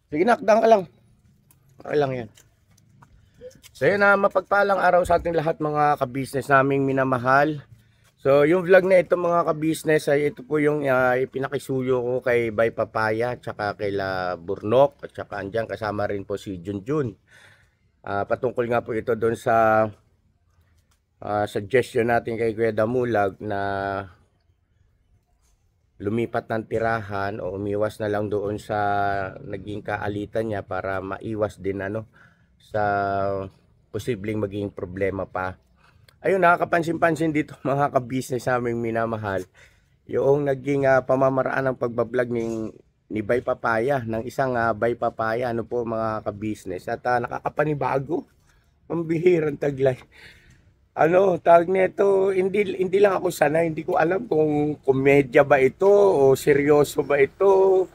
Sige na, daan ka lang. Okay lang yan. So yun na, mapagpalang araw sa ating lahat mga ka-business naming minamahal. So yung vlog na ito mga ka-business ay ito po yung ipinakisuyo ko kay Bay Papaya at saka kay La Burnok at saka andyan kasama rin po si Junjun. Patungkol nga po ito doon sa suggestion natin kay Kuya Damulag na lumipat ng tirahan o umiwas na lang doon sa naging kaalitan niya para maiwas din sa posibleng maging problema pa. Ayun, nakakapansin-pansin dito mga ka-business naming minamahal yung naging pamamaraan ng pagbablog ni Bay Papaya, ng isang Bay Papaya, po mga ka-business, at nakakapanibago, pambihirang taglay. Tawag nito, hindi lang ako sanay, hindi ko alam kung komedya ba ito o seryoso ba ito.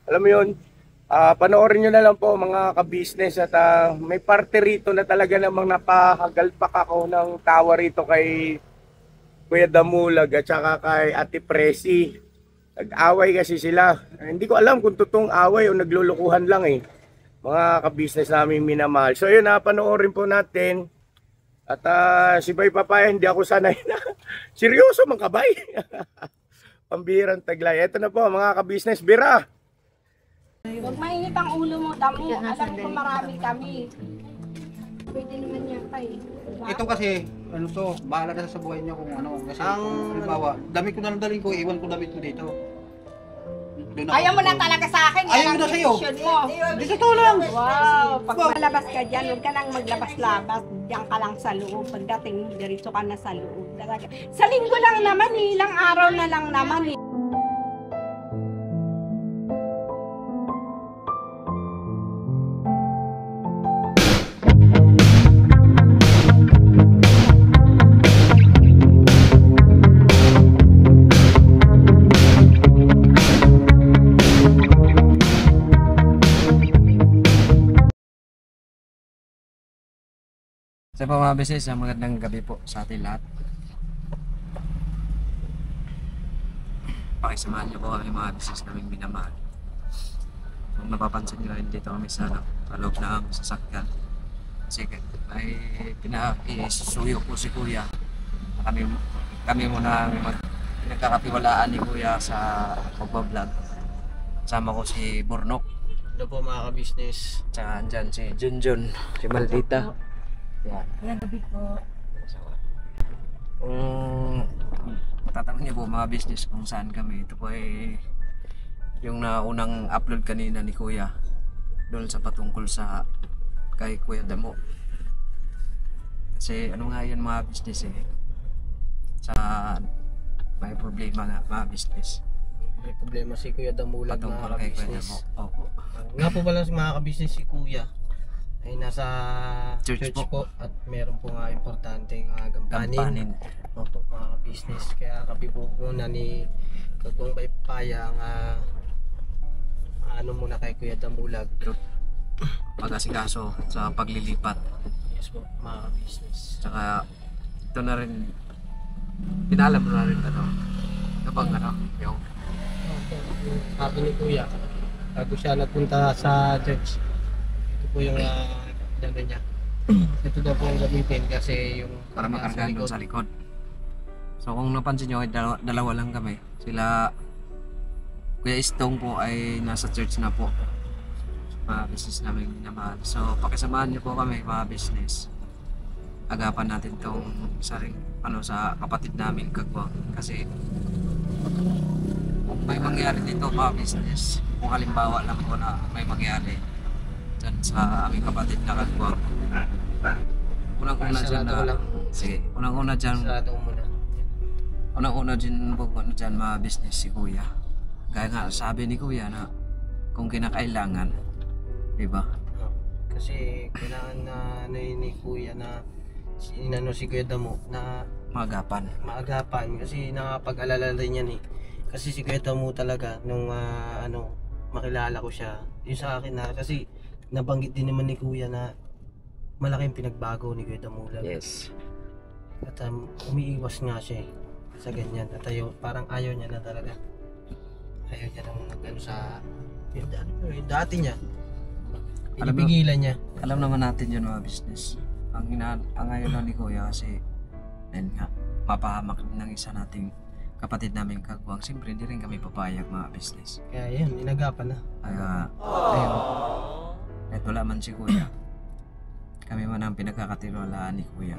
Alam mo yun, panoorin nyo na lang po mga ka-business at may parte rito na talaga namang napahagalpak ako ng tawa rito kay Kuya Damulag at saka kay Ate Presi. Nag-away kasi sila. Hindi ko alam kung totoong away o naglulukuhan lang mga ka-business namin minamahal. So yun, panoorin po natin. At si Bay Papaya, hindi ako sanay na seryoso mga kabay. Pambihirang taglay. Ito na po mga ka-business, bira. Huwag mainit ang ulo mo, damo. Alam ko marami kami. Pwede naman yan pa Diba? Ito kasi, bahala na sa buhay niya kung ano. Kasi halimbawa, damit ko na lang dalhin ko, iwan ko damit ko dito. Ayaw mo na talaga sa akin. Ayaw mo na sa'yo. Mo. Di totoo lang. Wow, pag malabas ka dyan, huwag ka nang maglabas-labas. Diyan ka lang sa loob. Pagdating, diretso ka na sa loob. Talaga. Sa linggo lang naman, ilang araw na lang naman. Sa mga beses, magandang gabi po sa ating lahat. Pakisamahan niyo po kami mga beses naming minamahal. Kung napapansin niyo rin dito kami sa loob ng sasakyan. Kasi may pinakisuyo po si Kuya. Kami muna pinagkakapiwalaan ni Kuya sa pagbablog. Kasama ko si Burnok. Ito po mga ka-business. Tsaka andyan si Junjun, si Maldita. Yan. Magandang gabi po. Kung matatanong niyo po mga business kung saan kami, ito po ay yung naunang upload kanina ni Kuya doon sa patungkol sa kay Kuya Damo. Kasi ano nga yan mga business sa may problema nga mga business May problema si Kuya Damulag patungkol mga kay Kuya ka-business. Damo. Opo. Nga po pala mga ka-business si Kuya ay nasa Church po. At meron po nga importanteng gampanin. Kampanin. Opo mga ka-business. Kaya kami po muna ni Kagong Bay Papaya ang muna kay Kuya Damulag. Pag-asikaso sa paglilipat. Yes po mga ka-business. Tsaka ito na rin pinalam mo na rin kapag yung Sabi ni Kuya, bago siya nagpunta sa church, ito po yung dala niya. Ito daw po yung gamitin kasi yung para makarga doon sa likod. So kung napansin nyo, dalawa lang kami. Sila Kuya Istong po ay nasa church na po. Mga business namin minamahal. So pakisamahan nyo po kami mga business. Agapan natin tong isa rin sa kapatid namin Kagwang. Kasi kung may mangyari dito mga business, kung halimbawa lang po na may mangyari dyan sa aming kapatid na Kagwang, unang-una dyan sige, unang-una dyan Sarado muna. unang-una dyan mga business si Kuya. Kaya nga sabi ni Kuya na kung kinakailangan, diba? Kasi kailangan na ni Kuya na si Kuya Damo na maagapan kasi nakapag-alala rin yan kasi si Kuya Damo talaga nung makilala ko siya yung sa akin na kasi nabanggit din naman ni Kuya na malaking pinagbago ni Kuya Damulag. Yes. At umiiwas nga siya sa ganyan at parang ayaw niya na talaga, ayaw niya nang sa yung dati niya Pinipigilan niya. Alam naman natin yun mga business. Ang ngayon lang ni Kuya kasi ayun nga, mapahamak ng isa nating kapatid namin kagwang. Siyempre hindi rin kami papayag mga business. Kaya yun, inagapan na. Kaya ayun, kahit wala man si Kuya, kami man ang pinagkakatiwalaan ni Kuya.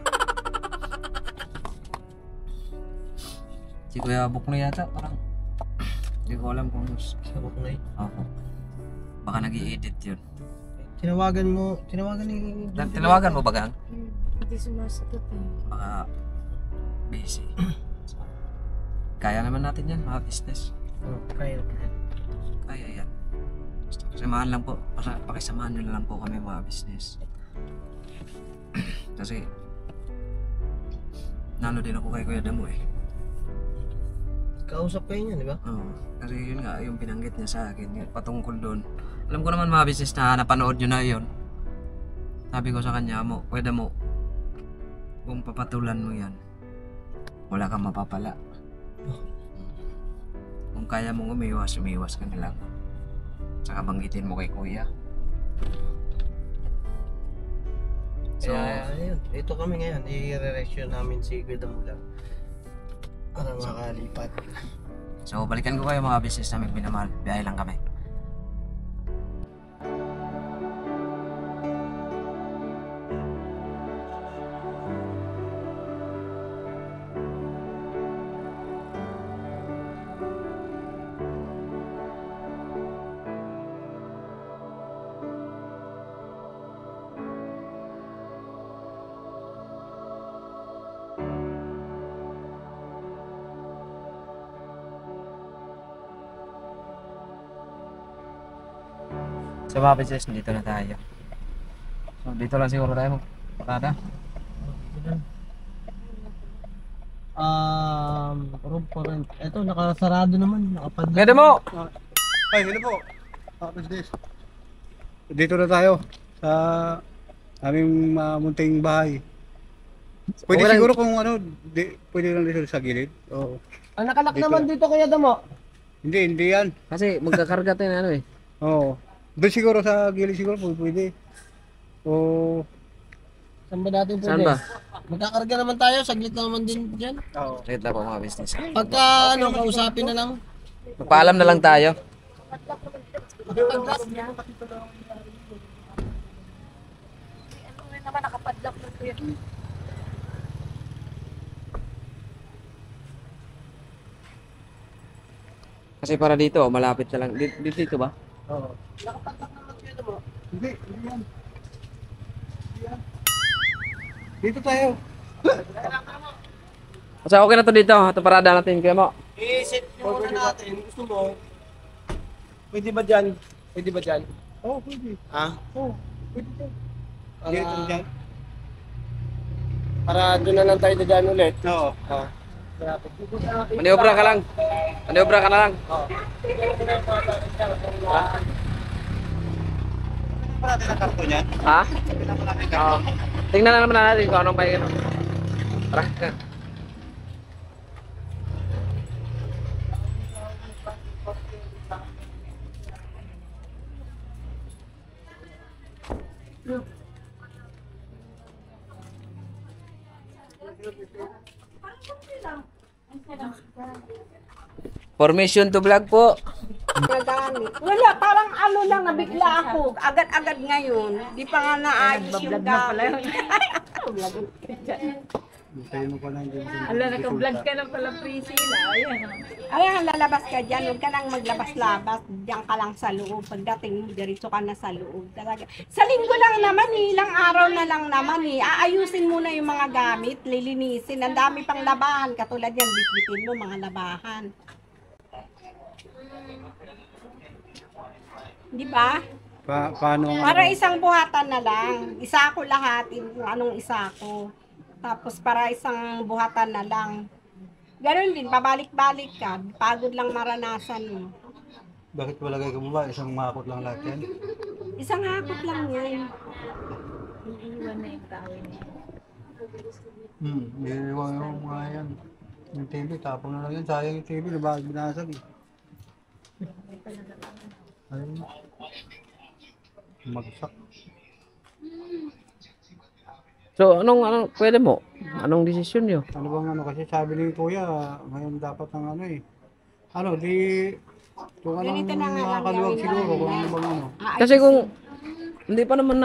Si Kuya Bukno yata parang hindi ko alam kung Sabok na eh. ako. Baka nag-i-edit yun. Tinawagan ni... Tinawagan mo ba gang? Hindi sumasagot eh. Baka busy. Kaya naman natin yan mga business. Oh, kaya. Kaya yan. Basta pakisamahan lang po. Pakisamahan nyo lang po kami mga business. Kasi nalo din ako kay Kuya Damo eh. Kausap kayo niya, di ba? Oo. Kasi yun nga yung binanggit niya sa akin patungkol doon. Alam ko naman mga business na napanood nyo na yun. Sabi ko sa kanya mo, Kuya Damo, kung papatulan mo yan, wala kang mapapala. Kung kaya mong umiwas ka na lang. Saka banggitin mo kay Kuya. So, Kaya yun, ito kami ngayon, i-re-reaction namin si Kuya Damo lang. Para makalipat. so balikan ko kayo mga business namin minamahal. Biyahe lang kami. So mga business, dito na tayo. So dito lang siguro tayo magparada. Room for rent. Ito, nakasarado naman. Nakapadlock. Kuya Damo! Ay, hello po. Business. Dito na tayo sa aming munting bahay. Pwede Okay lang. siguro kung pwede lang dito sa gilid. Oo. Ang nakalak Dito. naman dito, Kuya Damo. Hindi yan. Kasi magkakarga tayo na ano eh. Oo. Doon siguro sa gilid siguro pwede. O, Saan ba natin pwede? Saan ba? Magkakarga naman tayo, saglit na naman din dyan. oo. Wait lang po mga business. Pagka kausapin na lang. Magpaalam na lang tayo. Ano rin naman nakapadlock na kuya. Kasi para dito, malapit na lang. Dito ba? Oo. Hindi yan. Dito tayo. Kasi okay na to dito. Ito parada natin. Kaya mo. I-set nyo muna natin. Gusto mo? Pwede ba dyan? Pwede ba dyan? Oo, pwede. Ha? Oo, pwede tayo. Dito dyan. Para doon na lang tayo dyan ulit. Oo. Maniobra ka lang. Maniobra ka na lang. Wala natin ang karton yan. Ha? Kailangan natin ang Oo. Tingnan na naman natin kung anong pahinga. Tara. Formation to vlog po. Nagamit. Wala, parang ano lang, nabigla ako. Agad-agad ngayon. Di pa nga naayos yung gamit. Tayo mo pa lang dyan. Ala, naka-vlog ka na pala, Priscilla. Ayan. Ayan, lalabas ka dyan. Huwag ka nang maglabas-labas. Diyan ka lang sa loob. Pagdating mo, diretso ka na sa loob. Talaga. Sa linggo lang naman eh. Ilang araw na lang naman eh. Aayusin mo na yung mga gamit. Lilinisin. Ang dami pang labahan. Katulad yan, bitbitin mo mga labahan. Di ba? Paano ang Para isang buhatan na lang. Isa ko lahatin kung anong isa ko. Tapos para isang buhatan na lang. Ganun din, pabalik-balik ka. Pagod lang maranasan mo. bakit wala kayo baba? Isang makot lang lahat yan. Isang hakot lang yan. Iiwan na yung tao niya. Iniiwan yung mga yan. Yung TV, tapong na lang yan. Sayang yung TV, binasag eh. Ayun. Magsak. So, anong pwede mo? Anong desisyon nyo? Ano bang ano, kasi sabi ni Kuya, ngayon dapat ang ano eh. Ano, di... Kung anong Ganito na nga lang makakaluwag gawin siguro, namin kung na. ano bang ano. Kasi kung hindi pa naman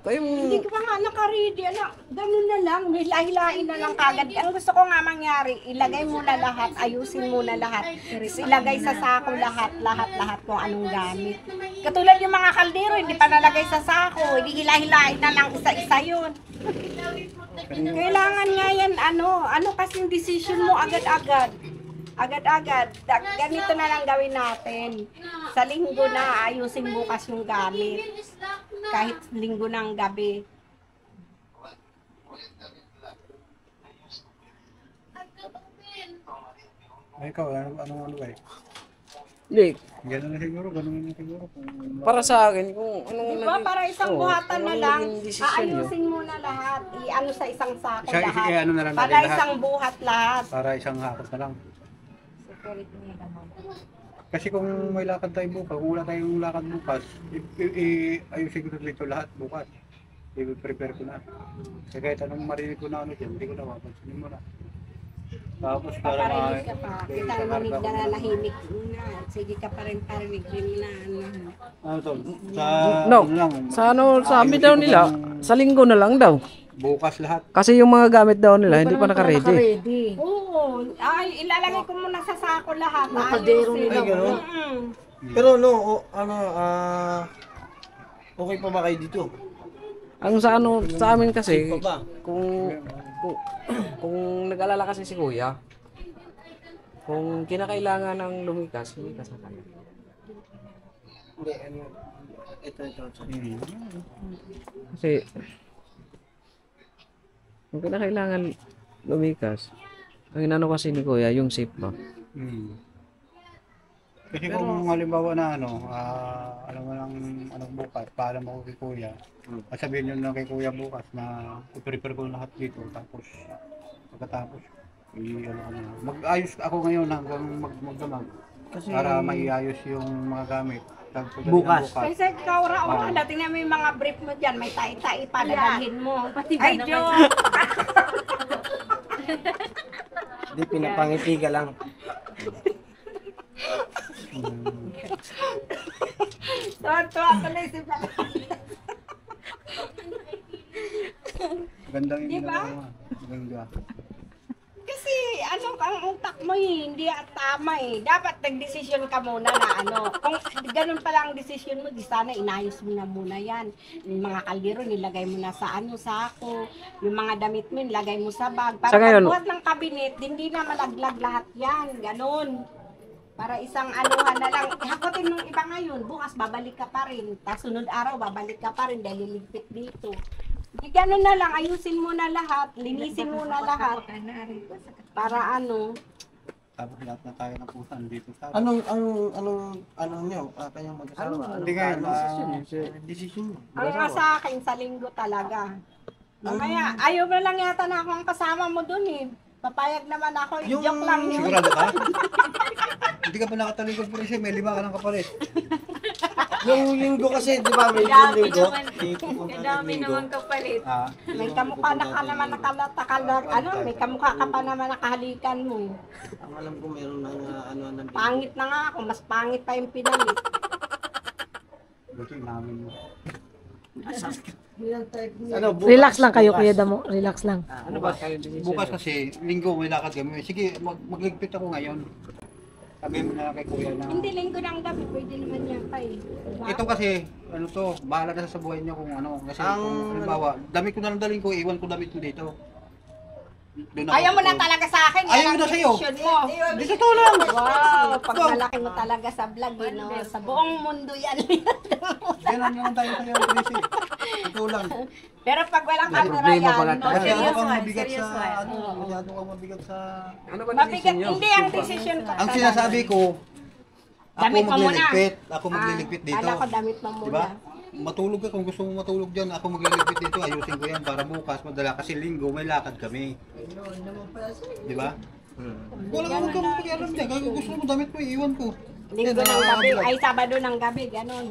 kayong... Hindi ko pa nga naka-ready. Ano, ganun na lang. Hilahilain na lang kagad. Ang gusto ko nga mangyari, ilagay muna lahat, ayusin muna lahat. Ilagay sa sako lahat kung anong gamit. Katulad yung mga kaldero, hindi pa nalagay sa sako. Hindi hilahilain na lang isa-isa yun. Kailangan nga yan, ano kasing decision mo agad-agad. Agad-agad. Ganito na lang gawin natin. Sa linggo na, ayusin bukas yung gamit. Kahit linggo ng gabi. Ay, ikaw, ano ba eh? Hindi, Ganun na siguro. Kung... para sa akin, kung anong Diba? Para isang buhatan na anong lang, naging desisyon nyo? aayusin muna lahat. I-ano sa isang sako Isa- lahat. ano na lang natin Para lahat. isang buhat lahat. Para isang hakot na lang. Kasi kung may lakad tayo bukas, kung wala tayong lakad bukas, ayusin ko dito lahat bukas. I-prepare ko na. Kaya kahit anong marinig ko na ano dyan, hindi ko na mapansinin mo na. Tapos para Paparinig ka pa. Kita naman na nahimik na. Sige ka pa rin parinig din na. Ano to? Sa No, ano lang, sa sabi daw nila, sa linggo na lang daw. bukas lahat. Kasi yung mga gamit daw nila, hindi pa naka-ready. Oo. Ay, ilalagay ko muna sa sako lahat. Nakadero Ayusin. Ay, gano'n? Mm. Pero no, okay pa ba kayo dito? Ang sa amin kasi, Pa ba? kung nag-alala kasi si Kuya, kung kinakailangan ng lumikas, lumikas na tayo. Hindi, ito. Kasi, kung kinakailangan lumikas, ang inano kasi ni Kuya, yung safe ba? Kasi kung halimbawa na alam mo lang bukas, paalam ako kay Kuya. Sabihin nyo na kay Kuya bukas na i-prepare ko lahat dito. Tapos, pagkatapos, mag-ayos ako ngayon hanggang magdamag. Kasi Para maiayos yung mga gamit. Tapos, Bukas. Kasi ikaw raw, dating na may mga brief mo dyan, may tai-tai pa, dadalhin mo. Pati Ay, ba Diyos! Hindi, pinapangiti ka lang. Tuwa-tuwa ko na si Gandang yung Diba? ginagawa. Ganda. Kasi ang utak mo hindi tama Dapat nagdesisyon ka muna na Kung ganun pala ang desisyon mo, di sana inayos mo na muna yan. Yung mga kaldero, nilagay mo na sa sako. Yung mga damit mo, nilagay mo sa bag. Para Sa ngayon, pagbuhat ng kabinet, hindi na malaglag lahat yan. Ganun. Para isang anuhan na lang. Hakutin mong iba ngayon, bukas babalik ka pa rin. Tapos sunod araw, babalik ka pa rin dahil liligpit dito. Di ganun na lang, ayusin mo na lahat, linisin mo na lahat. Para Tapos lahat na tayo na pusan dito sa Anong nyo? Kanyang mag-asawa? Hindi ngayon, Decision mo. ang nga sa akin, sa linggo talaga. Mamaya, ayaw mo lang yata na akong kasama mo dun Papayag naman ako, joke lang yun. sigurado ka? Hindi ka pa nakatalikod po rin may 5 ka ng kapalit. Yung linggo kasi, di ba, may Dami linggo? naman. Dami naman kapalit. May kamukha na ka naman may kamukha ka pa naman nakahalikan mo. Ang alam ko, meron ng Pangit na nga ako, mas pangit pa yung pinamit. Buti namin mo. Relax lang kayo, Kuya Damo. Relax lang. Ano ba kayo desisyon? Bukas kasi, linggo may lakad kami. Sige, magligpit ako ngayon. Sabihin mo na kay Kuya na. Hindi linggo ng gabi, pwede naman yan pa Diba? Ito kasi, bahala na sa buhay niya kung ano. Kasi kung halimbawa, damit ko na lang dalhin ko, iwan ko damit ko dito. Doon ako Ayaw mo na tutulog. talaga sa akin, Ayaw yan mo ang na sa'yo. decision mo. Di sa totoo lang. Wow, pag malaki mo talaga sa vlog, sa buong mundo yan. Ganun naman tayo sa'yo, Tracy. Totoo lang. Pero pag walang May camera problema yan, pala tayo. Masyado serious kang one, mabigat serious sa, one. masyado kang mabigat sa... Ano ba mabigat, desisyon nyo? hindi ang decision ko. Ang sinasabi ko, ako Damit mo muna. magliligpit. Ako magliligpit dito. Kala ko damit mo muna. Diba? Matulog ka kung gusto mo matulog dyan. Ako magliligpit dito. Ayusin ko yan para bukas madala. Kasi linggo may lakad kami. Diba? Wala ka huwag kang pakialam dyan. Kung gusto mo damit ko, iiwan ko. Linggo ng gabi, ay Sabado ng gabi, ganun.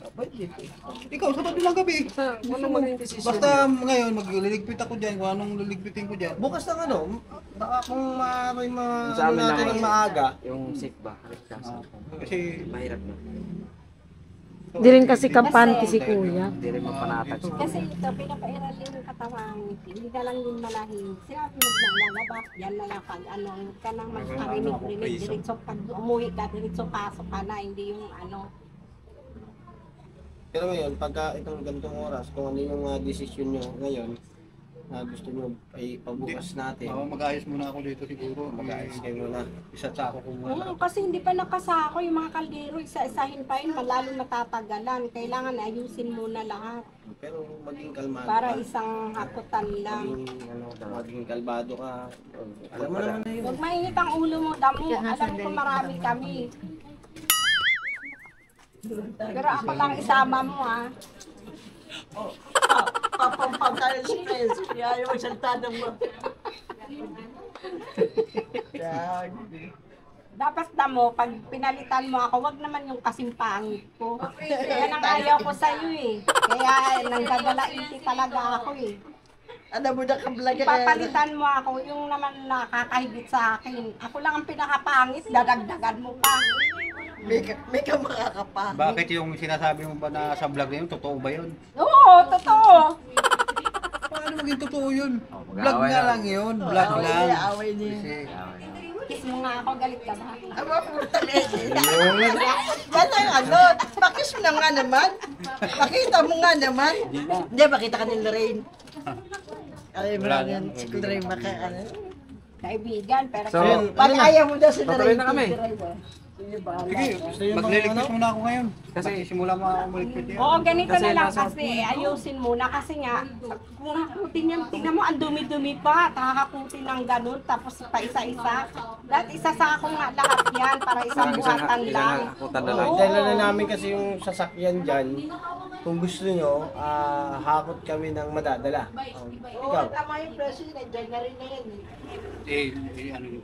Ikaw, sabat lang gabi. Basta, walang maging decision. Basta ngayon, magliligpit ako dyan, kung anong liligpitin ko dyan. Bukas ng ano, baka kung may mga Sa amin natin lang ng maaga. Yung safe ba? Kasi, Mahirap na. Di rin kasi kampante si kuya. Hindi rin mapanatag. Kasi ito, pinapairal din yung katawan. Hindi ka lang din malahin. Sinabi mo lang lalabas, yan na lang pag ano, huwag ka nang magparinig-rinig. Diretso pag umuwi ka, diretso pasok ka na, hindi yung ano. Pero ngayon, pagka itong ganitong oras, kung ano yung desisyon nyo ngayon, na gusto nyo ay pabukas natin, mag-ayos muna ako dito siguro. mag-aayos kayo muna. Isatsako ko muna. Kasi hindi pa nakasako yung mga kaldero, isa-isahin pa yun, lalo matatagalan. Kailangan ayusin muna lahat. Pero maging kalmado Para ka. isang hakutan lang. Maging kalmado ka. Alam mo naman na yun. Huwag mainit ang ulo mo, damo. Alam ko marami kami. Pero ako lang isama mo, ha. Papampam tayo sa stress. Kaya ayaw magsalita ng mo. Dapat damo, pag pinalitan mo ako, wag naman yung kasing pangit ko. Yan ang ayaw ko sa'yo eh. Kaya nanggagalaiti talaga ako eh. Ano mo na kablaga Papalitan mo ako, yung naman nakakahigit sa akin. Ako lang ang pinakapangit, dadagdagan mo pa. May ka makakapa. Bakit yung sinasabi mo ba na sa vlog na yun, totoo ba yun? Oo, totoo. Paano maging totoo yun? Vlog mag-aaway nga lang. lang yun, vlog lang. Away niya. Kiss mo nga ako, galit ka ba? Aba, puta Yan ang ano. Pakis mo na nga naman. Pakita mo nga naman. Hindi, pakita ka ni Lorraine. Ay, mo lang yan. Si Lorraine maka, ano. Kaibigan, pero So, Pag ayaw mo daw si Patuloy Lorraine. na kami. Sige, magliligpit muna ako ngayon. Kasi simula mo ako maligpit yan. Oo, ganito Kasi na lang nasa- kasi ayusin muna kasi nga kung hakutin yan, tingnan mo ang dumi-dumi pa, hahakutin ng ganun tapos pa isa-isa. Lahat isasako nga lahat yan para isang buhatan lang. hakutan na lang. Oo. Dahil na namin kasi yung sasakyan dyan, kung gusto nyo, hakot kami ng madadala. Ikaw, Tama yung presyo na dyan na rin na yan. Ano yun?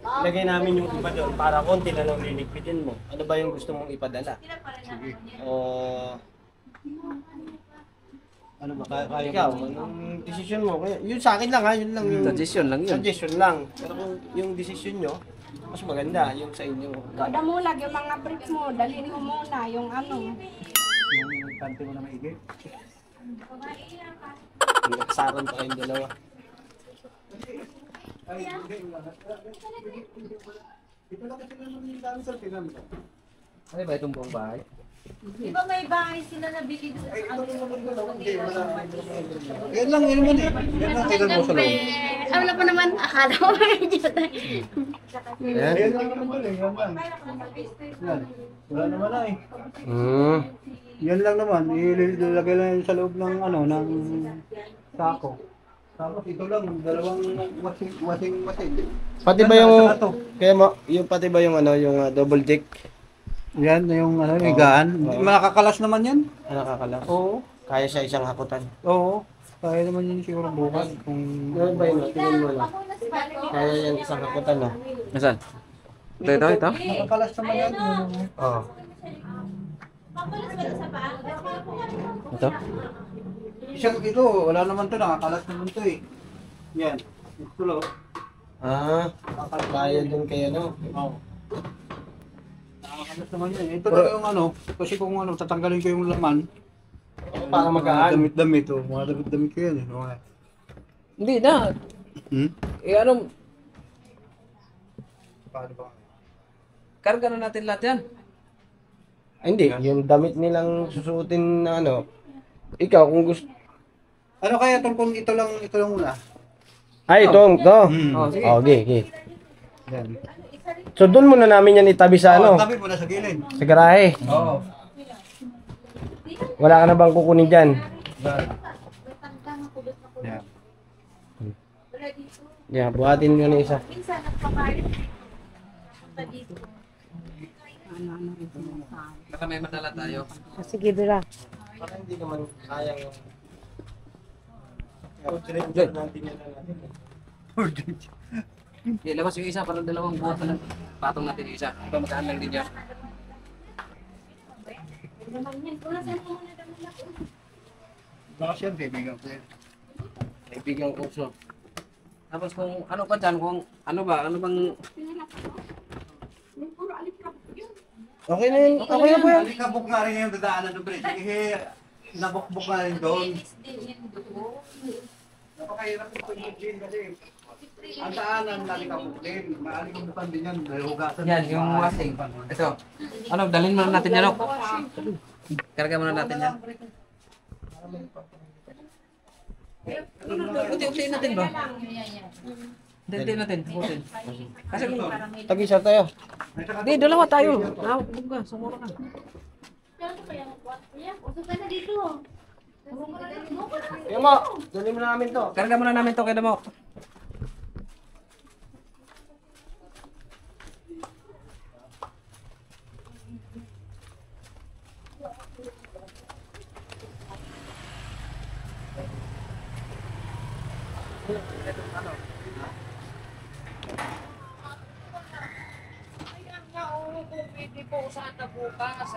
lagay namin yung iba doon para konti na lang liligpitin mo. Ano ba yung gusto mong ipadala? O Ano ba, kaya ikaw, anong desisyon mo? Yun sa akin lang ha, yun lang yung Suggestion lang yun. suggestion lang. Pero kung yung desisyon nyo, mas maganda yung sa inyo. Kada mo lag yung mga brief mo, dalhin mo muna yung ano. yung kante mo na maigi? Nagkasaran pa kayong dalawa. Ito lang kasi naman yung dami sa tinan mo. Ano ba itong buong bahay? Di ba may bahay sila na bigay doon sa Yan lang, yun naman eh. Yan lang, tinan mo sa loob. Ano na pa naman, akala ko Yan lang naman doon eh, yan lang. Yan. Wala naman na eh. Yan lang naman, ilalagay lang yun sa loob ng ano, ng sako. Tapos ito lang, dalawang wasing. Pati ba yung kaya mo, yung pati ba yung ano, yung double deck? Yan, yung ano, higaan. Makakalas naman yan. Nakakala. Oo. Kaya siya isang hakutan. Oo. Kaya naman yun siguro bukas. Kung... Ano ba yun? Tingnan mo lang. Kaya yan isang hakutan no? Nasaan? Ito. Makakalas naman yan. Oo. Ito? Isang ito, wala naman to, nakakalas naman to eh. Yan. Ito lang. Kaya dun kaya no? Oo. Nakakalas naman yan. Ito lang yung ano, kasi kung ano, tatanggalin ko yung laman. Para magaan. Damit-damit, oh. Mga damit-damit ko yan eh. Okay. Hindi na. Eh ano, Paano ba? karga na natin lahat yan. Ay, hindi, yung damit nilang susuotin na ano. Ikaw kung gusto. Ano kaya itong kung ito lang muna? Ay, ito. Oh, sige. Okay. Yan. So doon muna namin yan itabi sa ano, Tabi mo na sa gilid. sa garahe. Oo. Wala ka na bang kukunin dyan? Yan. Yeah, buhatin nyo na isa. Minsan nagpapayot. Punta dito. Baka may madala tayo. Sige, Bira. Para hindi naman sayang yung... Ilabas yung isa para dalawang buhat na lang. Patong natin yung isa. Iba magaan lang din yan. Baka siya, bibigyan ko yan. Kaibigan ko so. Tapos kung ano pa dyan, kung ano bang... Okay na yun. Okay na po yan. Alikabok nga rin yung dadaanan doon, pre. Sige, nabukbok nga rin doon. Napakahirap yung din kasi. Ang daanan, alikabok din. Maalikabukan din yan. Hugasan. Yan, yung wasing. Ito. Ano, dalhin muna natin yan, oh. Karga muna natin yan. Unti-unti natin ba? Unti natin. Kasi kung... Tag-isa tayo. Di, dalawa tayo. Nakapag ka, sumura ka. Kaya mo, dali mo na namin to. Karga muna namin to, kaya mo. Pwede po sana bukas.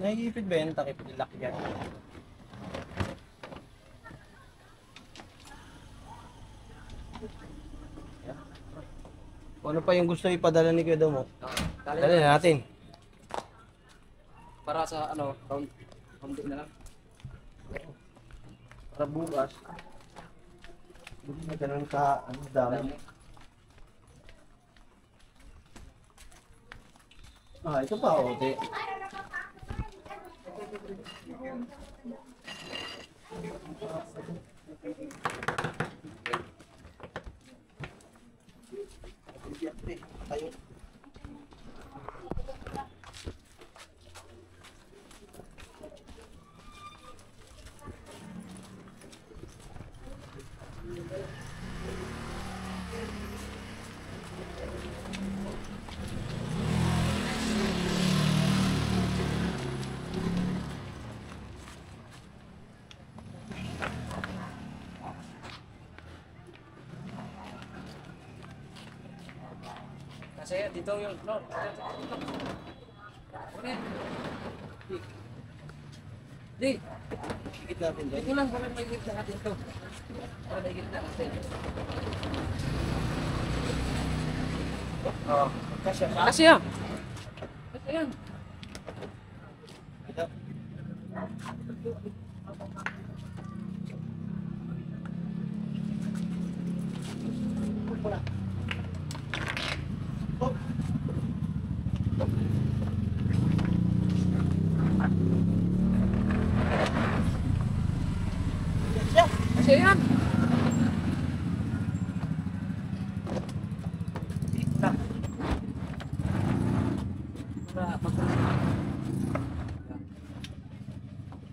Nahihipid ba yan? Takip nilak yan. Kung ano pa yung gusto ipadala ni Kuya Damo? Dali na natin. Para sa ano, round na lang. Para bukas. Hindi na ganun ka, ano, dami. Ito pa, okay. Tayo. Kasi dito yung no. Di. Ikit natin doon. Ito lang para may gitna natin to. Para may gitna natin. Oo. Kasya pa. Kasi yan. Kasi yan. Ito. Kasi yan.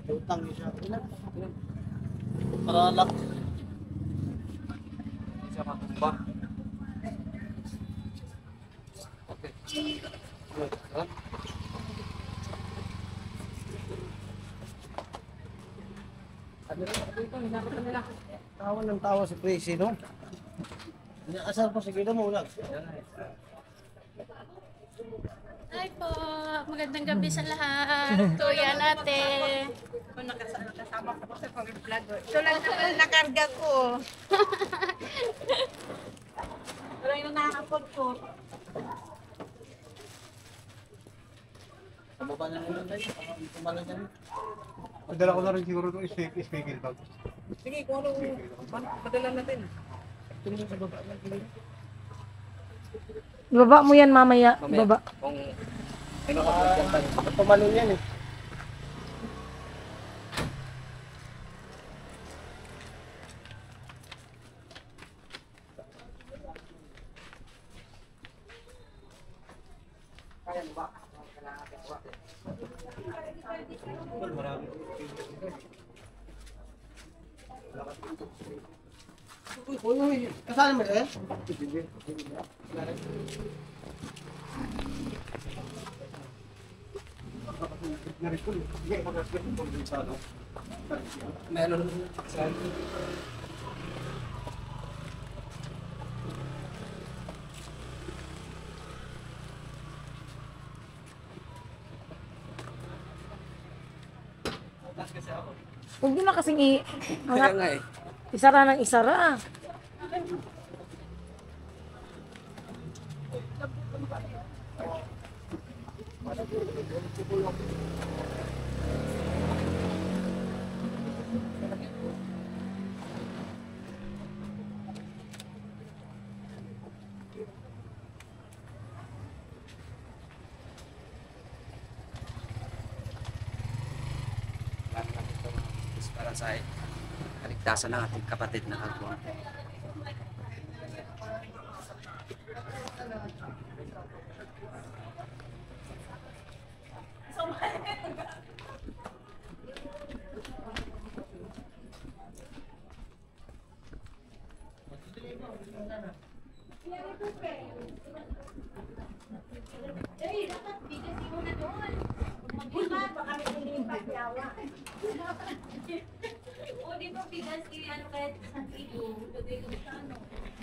Utang niyo siya. Para lock. Isa matumba. Okay. Tawa ng tawa si Prissy, no? Asal po si Kuya Damo, wala. Hi po, magandang gabi sa lahat. Kuya natin. Nakasama ko sa pag-vlog. Ito lang naman nakarga ko. Pero yung nakakapod ko. Pababa na naman tayo. Tumalan na. Padala ko na rin siguro itong speaker bag. Sige, kung ano padala natin. Tingnan sa baba lang. Ibaba mo yan mamaya. Mamaya, Baba. kung ano ka Baka tumalon yan eh. Uy, Kasali mo eh? Meron. Huwag mo na kasing Kaya nga eh. isara ng isara. Para sa kaligtasan ng ating kapatid na kagwa.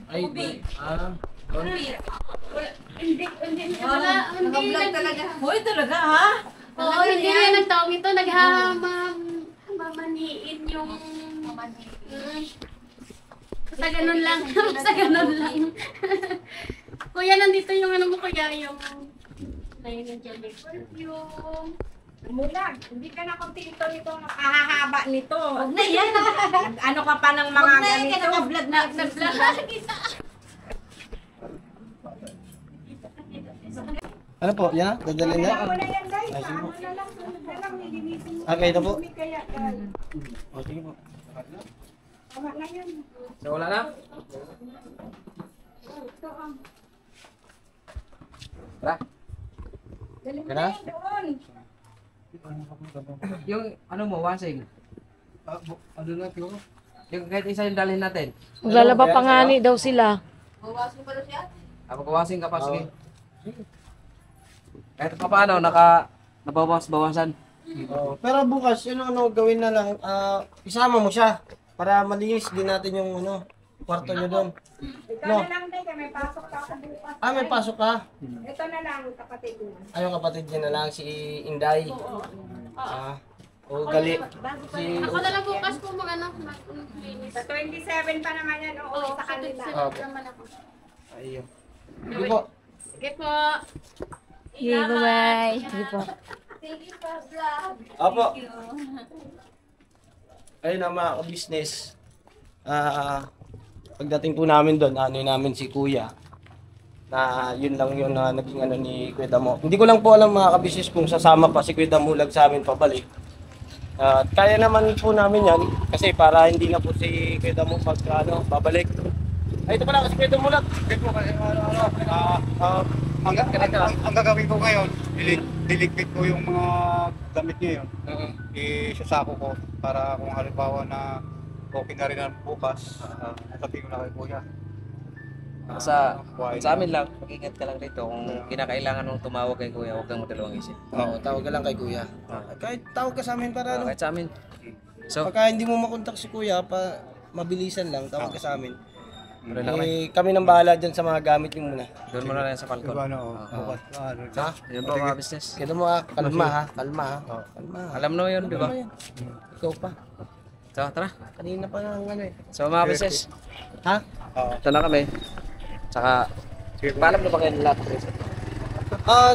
Ay, Hindi talaga. Hoy, talaga ha? Oo, hindi na nagtawag ito. Naghamamaniin yung... Sa ganun lang. Sa ganun lang. Kuya, nandito yung ano mo, kuya, yung... Nandiyan may perfume. Mulag, hindi ka na kontento nito, nakahahaba nito. Huwag na yan. Ano ka pa ng mga Huwag na yan, ganito? kaya naka-vlog na. ano po? Yan? Dadalhin na? Wala mo na yan, guys. Ay, sige po. Ano na lang, sunod na lang, nilinisin mo. Okay na po. Dumi kaya, guys. O, sige po. Tama na yan. So wala na? Ito ang... Tara. Dali mo Ka na na? yan doon. Yung ano mo, wasing. Ano na, Kilo? Yung kahit isa yung dalhin natin. Maglalaba pa nga ni daw sila. Magwasing ka pa, Oo. sige. Kahit pa paano, nabawas-bawasan. Oo. Pero bukas, ano gawin na lang, isama mo siya para malinis din natin yung kwarto niyo doon. Ikaw No. na lang, Day, may pasok ka ako bukas. May pasok ka? Ito na lang, kapatid mo. Yung kapatid niya na lang, si Inday. Gali. Si... Ako na lang bukas po mag-linis. Sa 27 pa naman yan, oo, Oo, sa kanila. naman ako. Ayun. Sige po. Sige po. Okay, bye-bye. Sige po. Thank you for vlog. Apo. Ayun na mga ka-business. Pagdating po namin doon, namin si Kuya. Na yun lang yun na naging ni Kuya Damo. Hindi ko lang po alam mga ka-business kung sasama pa si Kuya Damulag sa amin pabalik. Kaya naman po namin yan kasi para hindi na po si Kuya Damo babalik. Ay, ito pala kasi Kuya Damulag. Okay po, ang gagawin ko ngayon, diligpit ko yung mga damit niya yun. Isasako ko para kung halimbawa na okay na rin ang bukas, sabihin ko na kay Kuya. Sa amin lang, mag-ingat ka lang rito. Kung kinakailangan mong tumawag kay Kuya, huwag kang madalawang isip. Oo, tawag ka lang kay Kuya. Kahit tawag ka sa amin para Kahit sa amin. So, pagka hindi mo makontak si Kuya, mabilisan lang, tawag ka sa amin. Pero lang Kami nang bahala dyan sa mga gamit niyo muna. doon mo na lang sa Diba, balkon. bukas, Ha? Yun po mga business. Kaya mo kalma ha, kalma ha. Kalma ha. Alam mo yun, di ba? Ikaw pa. So, tara. Kanina pa lang So mga business, Ha? ito na kami. Tsaka, paalam na ba kayo lahat?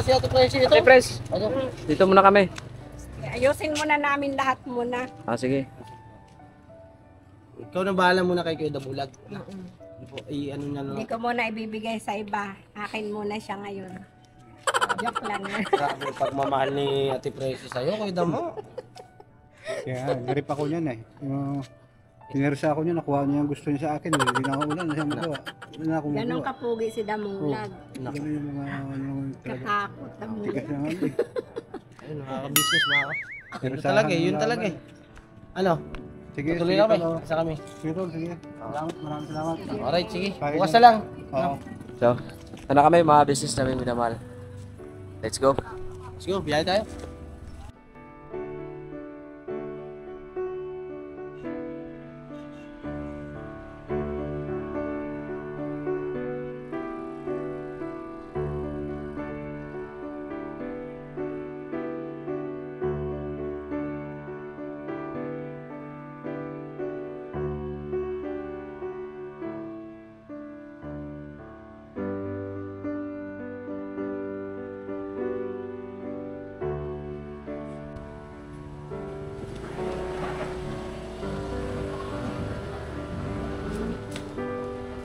Si Ate Presi ito. Okay, Pres. Dito muna kami. Ayusin muna namin lahat muna. Sige. Ikaw na bahala muna kay Kuya Damulag. Ano na Hindi lang. ko muna ibibigay sa iba. Akin muna siya ngayon. Joke lang. Grabe yung pagmamahal ni Ate Presi sa'yo, Kuya Damo. Kaya narip ako niyan eh. Pinersa ako niya, nakuha niya yung gusto niya sa akin. Hindi na ako ulan, na siya magawa. Wala na akong Ganun magawa. kapugi si Damulag. Ganun yung mga talaga. Katakot. Tigas Damulag. naman eh. Ayun, nakaka-business mga ka. Pero Yun talaga eh, yun talaga eh. Ano? Sige, Tuloy sige, na kami. tol. Isa kami. Sige, tol, sige. Salamat, maraming salamat. Alright, sige. Kahit Bukas na- na lang. Oo. So, ito na kami mga business namin minamahal. Let's go. Let's go, biyahe tayo.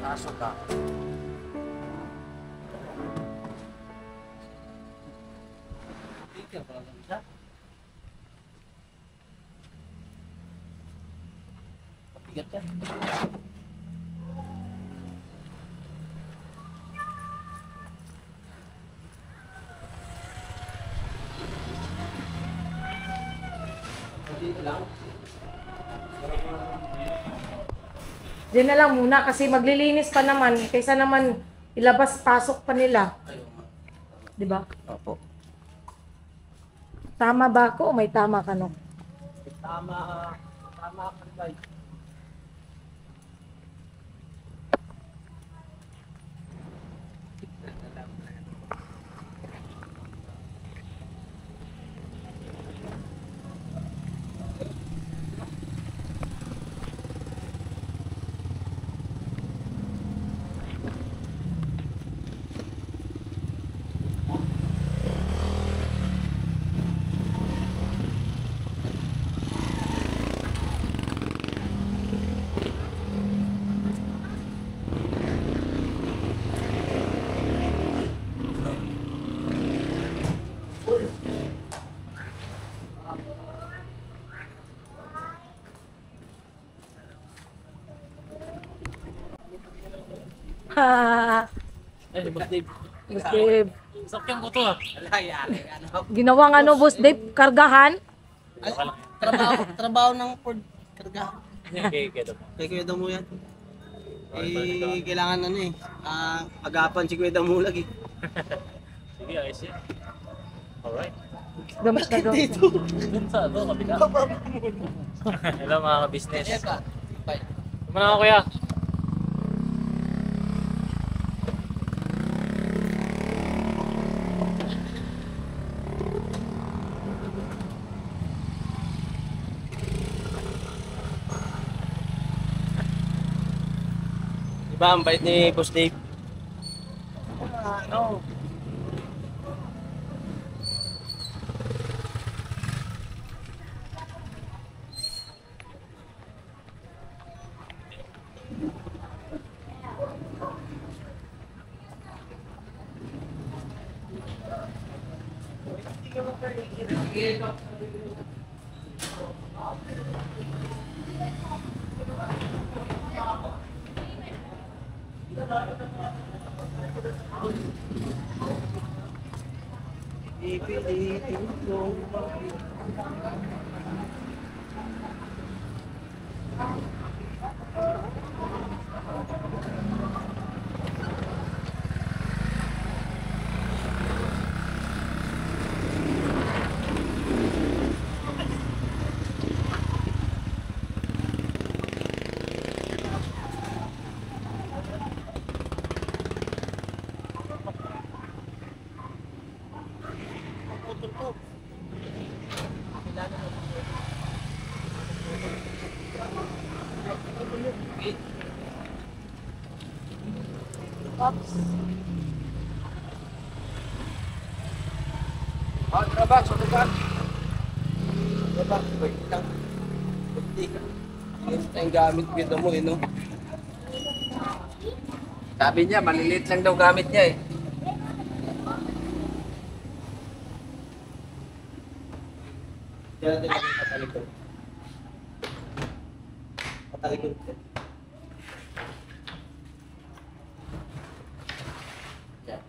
Pasok ka. Bigat yan. Diyan na lang muna kasi maglilinis pa naman kaysa naman ilabas pasok pa nila. 'Di ba? Opo. Tama ba ako o may tama ka no? Tama ka ba? Ha. Ay, Boss Dave. Boss Dave. Sakyan ko to ah. Ginawang ano, Boss Dave? Kargahan? Trabaho ng Ford karga. Kay Kuya Damo yan. Eh, kailangan ano eh. Agapan si Kuya Damo lagi. Sige, ayos yan. Alright. Gamit na doon. Dun sa ito, kabila. Hello mga ka-business. Kumana ako kuya. Diba ang bait ni Boss Dave? Ano? Trabak, sa tukan. Trabak, wait lang. Ito yung gamit Kuya Damo eh, no? Sabi niya, maliliit lang daw gamit niya eh. Diyan natin lagi patalikod. Patalikod. Yan.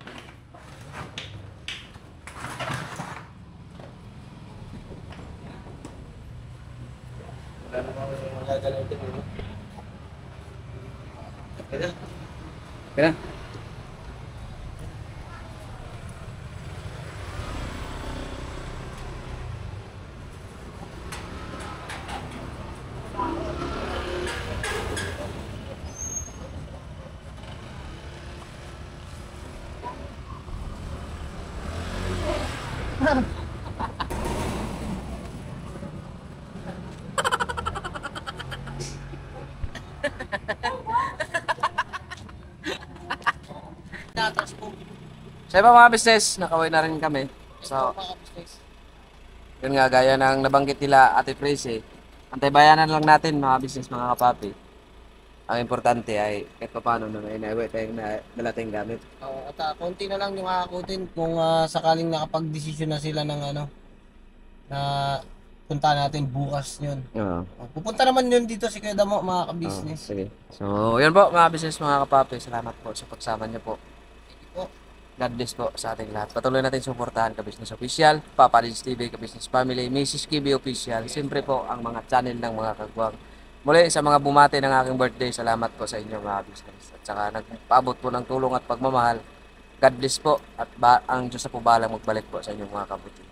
Wala naman Gagalaw din mo. Kaya? Kaya? Sa iba mga business, nakaway na rin kami. So, yun nga, gaya ng nabanggit nila Ate Prissy, antabayanan lang natin mga business, mga kapapi. Ang importante ay kahit pa paano na may naiwi tayong dala tayong gamit. At konti na lang yung kakakutin kung sakaling nakapag-desisyon na sila ng ano, na punta natin bukas yun. Oo. Pupunta naman yun dito si Kuya Damo, mga ka-business. Sige. So, yun po mga business, mga kapapi. Salamat po sa pagsama niyo po. God bless po sa ating lahat. Patuloy natin suportahan Ka-Business Official, Papa Lids TV, Ka-Business Family, Mrs. Kibi Official, siyempre po ang mga channel ng mga kagwang. Muli sa mga bumati ng aking birthday, salamat po sa inyo mga business. At saka nagpaabot po ng tulong at pagmamahal. God bless po at ang Diyos na po bahalang magbalik po sa inyong mga kabuti.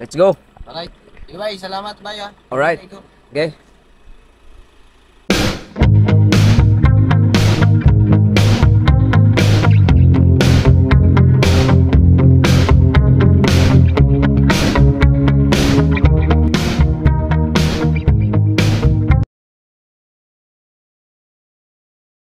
Let's go! Alright. Bye, salamat. Bye. Alright. Okay.